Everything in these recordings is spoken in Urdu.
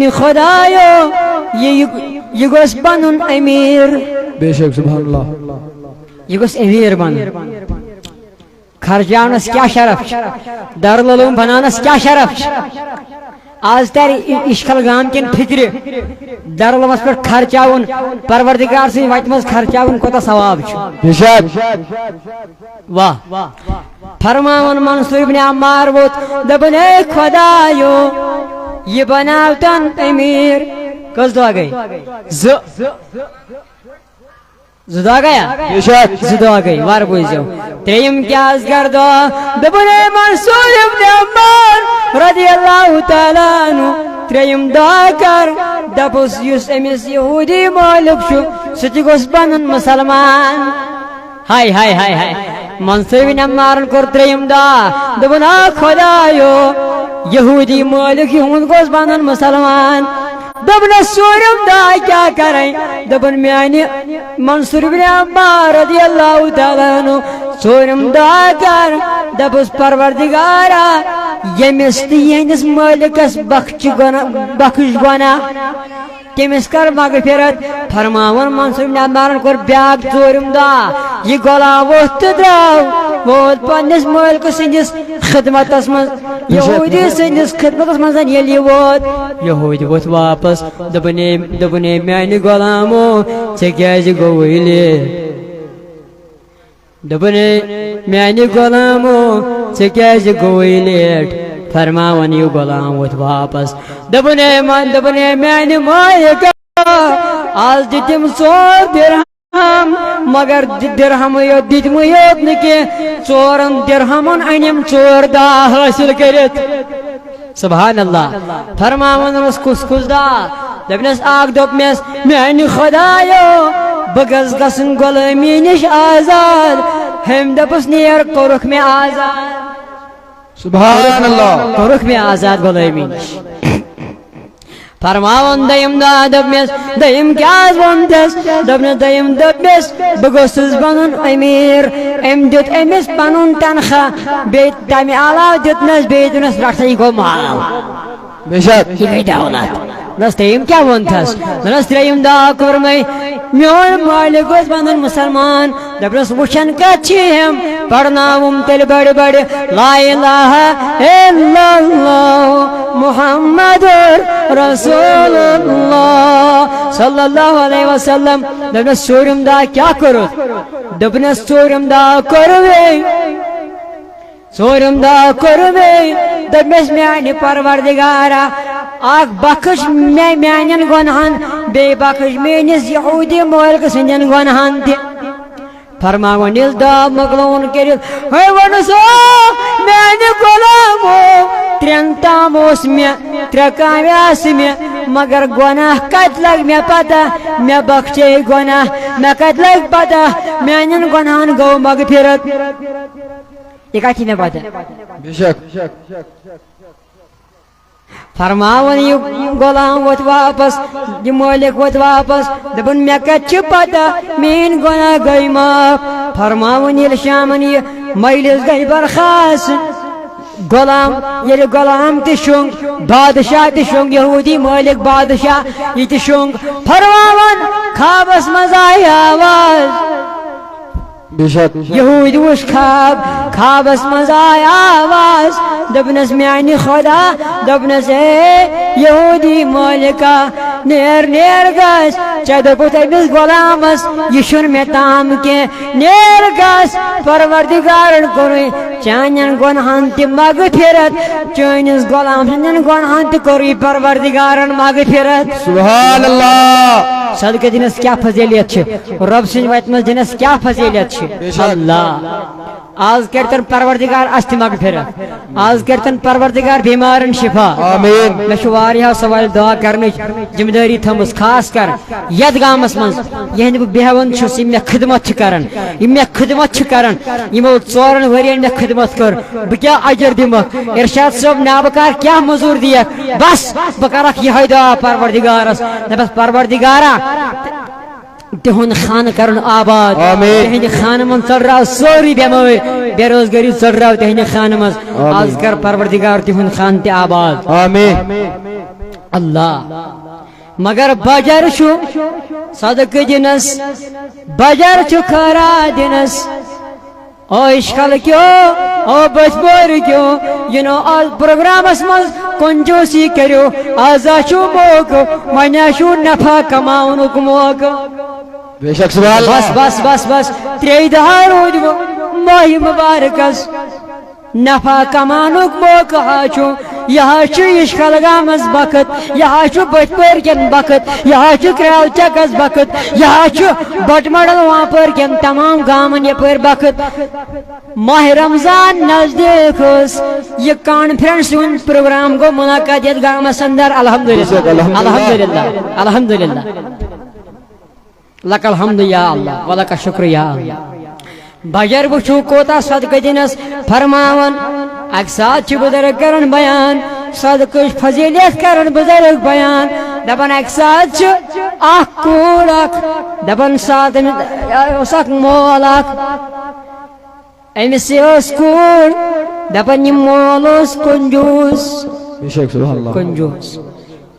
میانی خدایو یہ گوس بنن امیر بے شک سبحان اللہ یہ گوس امیر بن خرچانس کیا شرف دارالعلوم بنانس کیا شرف آج تاری اشکل گام کن فکر دارالعلومس پر خرچاون پروردگار سے وتہ مز خرچاون کوتا ثواب بے شک واہ فرماون منصور ابن عمار ووت دپن اے خدایو یہ بناوتن امیر کس دعا گئی زدا گیا بے شک زدا گئی وار بوزیو تریم کیا از گردو دپن اے منصور ابن عمار رضی اللہ تعالی عنہ تریم دعا کر دپس یس امس یہودی مالک شو ستی گوس بنن مسلمان ہائے ہائے ہائے ہائے منصور بن عمار کور تریم دعا دپن آ خدایو یہودی مالک ہند گوس بنن مسلمان دپن سورم دعا کیا کریں دپن میانی منصور بن عمار رضی اللہ تعالی عنہ سورم دعا کر دپس پروردگارا یمس تہندس مالکس بخش گناہ تمس کر مغفرت فرماون منصور بن عمار کور بیاکھ ژورم دعا یہ غلام ووت دراو ووت پنس مالک سندس خدمتس من یہودی سندس خدمتس من یلی ووت یہودی ووت واپس دپنے میانہ غلامو ژے کیازِ گووُے لیٹ دپنے میانہ غلامو ژے کیازِ گووُے لیٹ فرماون یہ غلام ووت واپس دپنے میانہ مالک آز دتم 100 درہم مگر درہم یوت دتم یوت نکی 4 درہمن انم 4 دعا حاصل کرت سبحان اللہ فرماون رس کس دا دپنس آگ دپمس میانہ خدایو بگس گسن غلامی نش آزاد ہم دپس نیر کورک میں آزاد سبحان اللہ کورک میں آزاد غلامی نش فرماون دیم دا دپمس دیم کیا ونتس دپنس دیم دپمس بگوسس بنن امیر ام دیت امس پنن تنخواہ بیت تمہ علاوہ دتنس بیتنس رٹھائی گو مال بے شک یہ گئی دولت نس تریم کیا ونتس نس تریم دعا کورمے میون مالک گوس بنن مسلمان دپنس وچھن کچھیم پڑناوم تیل بڑ بڑ لا الہ الا اللہ محمد رسول اللہ صلی اللہ علیہ وسلم دپنس ژورم دعا کیا کرو دپنس ژورم دعا کرو دپنس میانہ پروردگارا اخ بخش میں میانن گناہن بے بخش میانس یہودی مالک سندین گناہن تہ فرماون یل دعا مکلون کرت ہے ونسو میانہ غلامو 3 تام اوس مے 3 کامہ آس مے مگر گناہ کت لگ مے پتہ مے بخشے گناہ مے کت لگ پتہ میانن گناہن گو مغفرت یہ کتھی مے پتہ بے شک فرماون یہ غلام ووت واپس یہ مالک ووت واپس دپن مے کت پتہ مین گناہ گئی معاف فرماون یل شامن یہ مجلس گئی برخاست غلام یل غلام تہ شونگ بادشاہ تہ شونگ یہودی مالک بادشاہ یہ تہ شونگ فرماون خوابس مز آئی آواز بے شک یہود وش خوابس مز آئی آواز دپنس میانہ خدا دپنس اے یہودی مالکا نیر گس ژے دپوت امس غلامس یہ چھ مے تام کی نیر گس پروردگارن کور چانین گناہن تہ مغفرت چانس غلام سندین گناہن تہ کور پروردگارن مغفرت سبحان اللہ صدقہ دنس کیا فضیلیت چھ رب سن وتہ مز دنس کیا فضیلیت چھ اللہ آز کرتن پروردگار است مغفرت آز کرتن پروردگار بیمارن شفا آمین میں واریاہ سوال دعا کرنے ذمہ داری تھمس خاص کر یت گامس من یہ بیہون چھس یہ خدمت کران یہ خدمت کران یمو 4 ورین میں خدمت کر بہ کیا اجر دمک ارشاد صاحب نابکار کیا مزور دیک بس بکرک یہ دعا پروردگارس بس پروردگارا تہند خان کرن آباد تہند خان من چل رہا سوری بیماری بے روزگاری چل رہا تہند خان من آز کر پروردگار تہند خان تہ آباد آمین اللہ مگر بجر شو صدق دنس بجر چھ خرا دنس او اشکال کیوں او بچبور کیوں ینو آز پروگرامس مز کنجوسی کریو آزا شو موقع منیا شو نفع کماؤنک موقع بے شک سبحان اللہ بس بس بس بس تری دہا رود ماہ مبارکس نفع کمانک موقع چھو یہاں چھو اشکالگامس بخت یہاں چھو بچپر کن بخت یہاں چھو کریال چکس بخت یہاں چھو بٹ مڈل وہاں پر کن تمام گامن یہ پر بخت ماہ رمضان نزدیک اس یہ کانفرنس ان پروگرام کو منعقد یت گامس اندر الحمدللہ الحمدللہ الحمدللہ لک الحمد یا اللہ ولک شکر یا اللہ بجر وچھو کوتا صدقہ دنس فرماون اک ساتھ چھ بزرگ کرن بیان صدقہ فضیلیت کرن بزرگ بیان دپن اک ساتھ چھ اخ کور اخ دپن ساتھ اس اخ مول اخ امس اس کور دپن یہ مول اس کنجوس بے شک سبحان اللہ کنجوس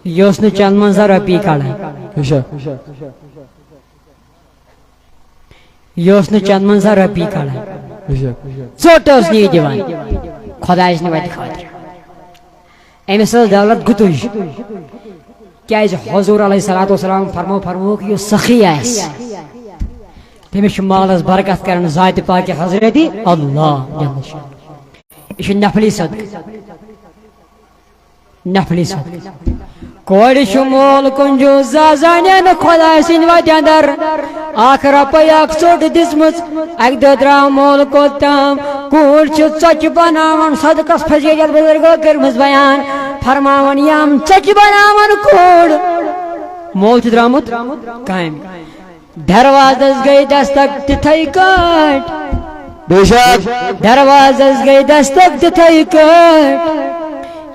یہ اس نے چند منظر رپی کڑا بے شک یہ اس نے چند منظر رپی کڑا بے شک ژوٹ اس نی دیوان خدایس نی وت خاطر امس دولت گتوج کیاز حضور علیہ الصلوۃ والسلام فرمو کہ یہ سخی آس تمس مالس برکت کرن ذات پاک حضرت اللہ جل شان یہ نفلی صدقہ نفلی صدقہ کوڑ شمول کنجو زازانین خدا سن وت اندر آخر رپے اک ژوٹ دسمت اک دہ درا مول کوتام کوڑ چھ ژچ بناون صدقس فضیلت بزرگو کرمز بیان فرماون یم ژچ بناون کوڑ مول چھ درامت کامہ دروازس گئی دستک تتھائی کٹ بے شک دروازس گئی دستک تتھائی کٹ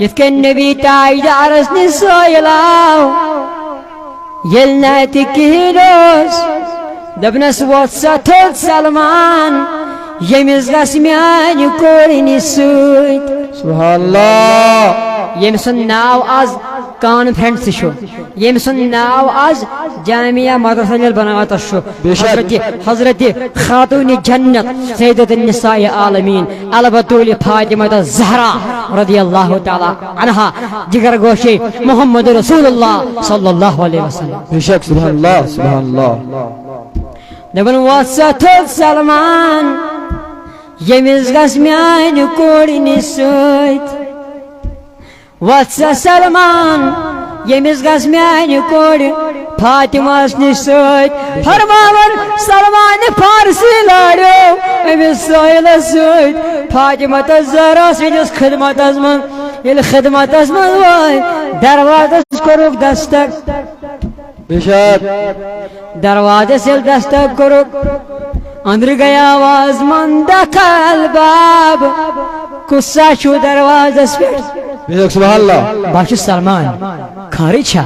یت کن نبی تاج عرس نسائل آو یل نات کہینوس دبنس ووت ستھل سلمان یمس گس میان کورنی سوت سبحان اللہ یم سن ناو آز کانفرنس شو یم سن ناو آز جامعہ مدرسہ البنات شو حضرت خاتون جنت سیدت النساء عالمین البتول فاطمہ الزہرا رضی اللہ تعالی عنہا جگر گوشے محمد رسول اللہ صلی اللہ علیہ وسلم بے شک سبحان اللہ سبحان اللہ دبن وسط سلمان یمس گس میان کورنی سوت وسط سلمان یمس گس میان کور فاطمہ نش سوت فرماون سلمان فارسی لاڑو امس سائل سوت فاطمہ الزہرا سندس خدمت من یل خدمت من وای دروازس کوروک دستک بے شک دروازے سے دستک کرو اندر گیا آواز من دخل باب قصہ شو دروازے سے بے شک سبحان اللہ باش سلمان کھاری چھا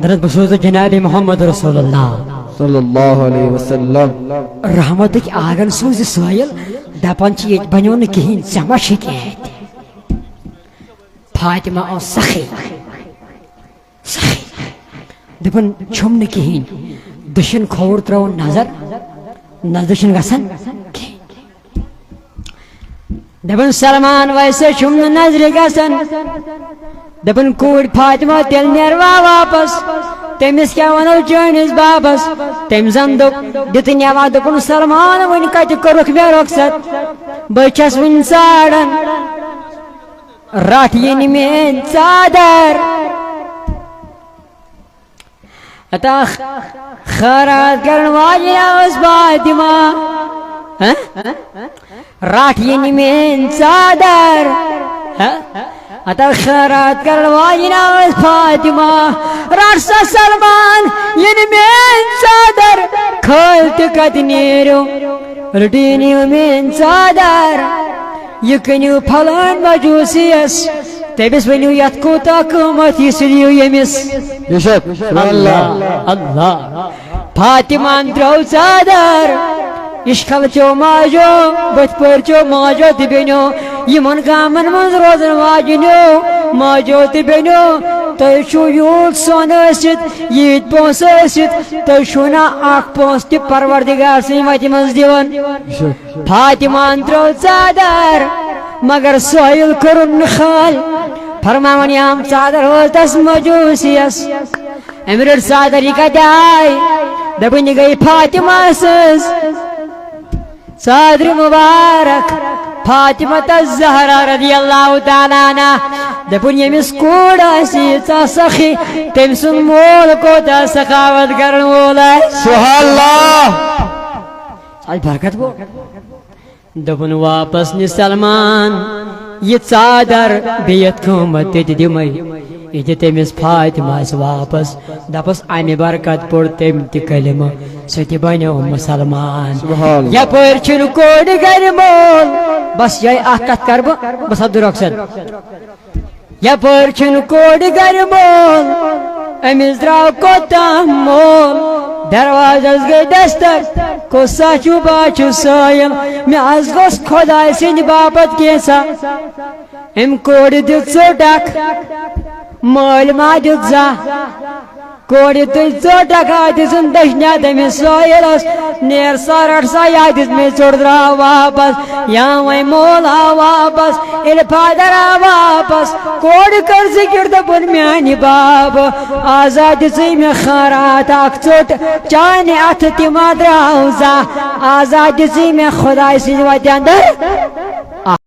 درد بسوز جناب محمد رسول اللہ صلی اللہ علیہ وسلم رحمت کی آگن سوز سوائل دپن چی بنیون کہین سما شکیت فاطمہ او سخی دپن چھم نہ کہین دشن کھور ترو نظر دشن گسن دپن سلمان ویسے چھم نہ نظر گسن دپن کوڑ فاطمہ تیل نیروا واپس تمس کیا ونو چٲنِس بابس تم زن دت نیوا دپن سلمان ون کت کورک مے رخصت بچس ون ژارن رٹ ین مین ژادر اتا خیرات کرن واجن اس فاطمہ رٹ ین مین ژادر اتا خیرات کرن واجن اس فاطمہ رٹ سا سلمان ین مین ژادر کھل تہ کت نیرو رٹین مین ژادر یہ کنیو پھلان مجوسیس تمس ونیو یت کوتا قیمت یہ سدیو یمس بے شک اللہ اللہ فاطمہ درو ژادر اشکل چو ماجو بت پر چو ماجو تہ بینو یمن گامن من روزن واجنو ماجو تہ بینو تُہۍ یوٗت سۄن ٲسِتھ ییٖتۍ پونٛسہٕ ٲسِتھ تُہۍ چھُو نا اکھ پونٛسہٕ تہِ پروردگار سٕنٛدِ وتہِ منٛز دِوان فاطمہن ترٲو ژادر مگر سٲحِل کوٚرُن نہٕ خال فرماوان یام ژادر وٲژ تس مجوٗسِیس أمۍ رٔٹ ژادر یہِ کتہِ آے دپن یہِ گٔے فاطمہ سٕنٛز ژادرِ مُبارک فاطمہ الزہرا رضی اللہ تعالیٰ عنہ دپن ییٚمِس کوٗر آسہِ ییٖژاہ سخی تٔمۍ سُنٛد مول کوتاہ سخاوت کرن وول آسہِ سبحان اللہ برکت گو دپن واپس نہِ سلمان یہ ژادر بیٚیہِ یتھ قۭمت تہِ دِمے یہ دِ تٔمِس فاطمہس واپس دپس امہِ برکت پوٚر تٔمۍ تہِ کلمہٕ سُہ تہِ بنیو مسلمان یپٲرۍ چھُنہٕ کورِ گرِ مول بس یہے اکھ کتھ کرٕ بس عبدالرخصت یپٲرۍ چھُنہٕ کورِ گرِ مول أمِس درٛاو کوتاہ مول دروازس گٔے دستک کُس چھُ بہٕ چھُ سٲیِل مےٚ حظ گوٚژھ خۄداے سٕنٛدِ باپتھ کینٛژھا أمۍ کورِ دِژ ژوٚٹ اکھ مٲلۍ ما دیُت زانٛہہ کورِ تُج ژوٚٹ اکھ آ دِژٕن دٔچھنہِ تٔمِس سٲیِلس نیر سا رٹ سا یا دِژ مےٚ ژوٚٹ درٛاو واپس یا وۄنۍ مول آو واپس ییٚلہِ فادر آو واپس کورِ کٔر ذِکِر دوٚپُن میانہِ بابہٕ آزا دِژٕے مےٚ خٲرات اکھ ژوٚٹ چانہِ اتھٕ تہِ ما درٛاو زانٛہہ آزا دِژٕے مےٚ خۄداے سٕنٛدِ وتہِ انٛدر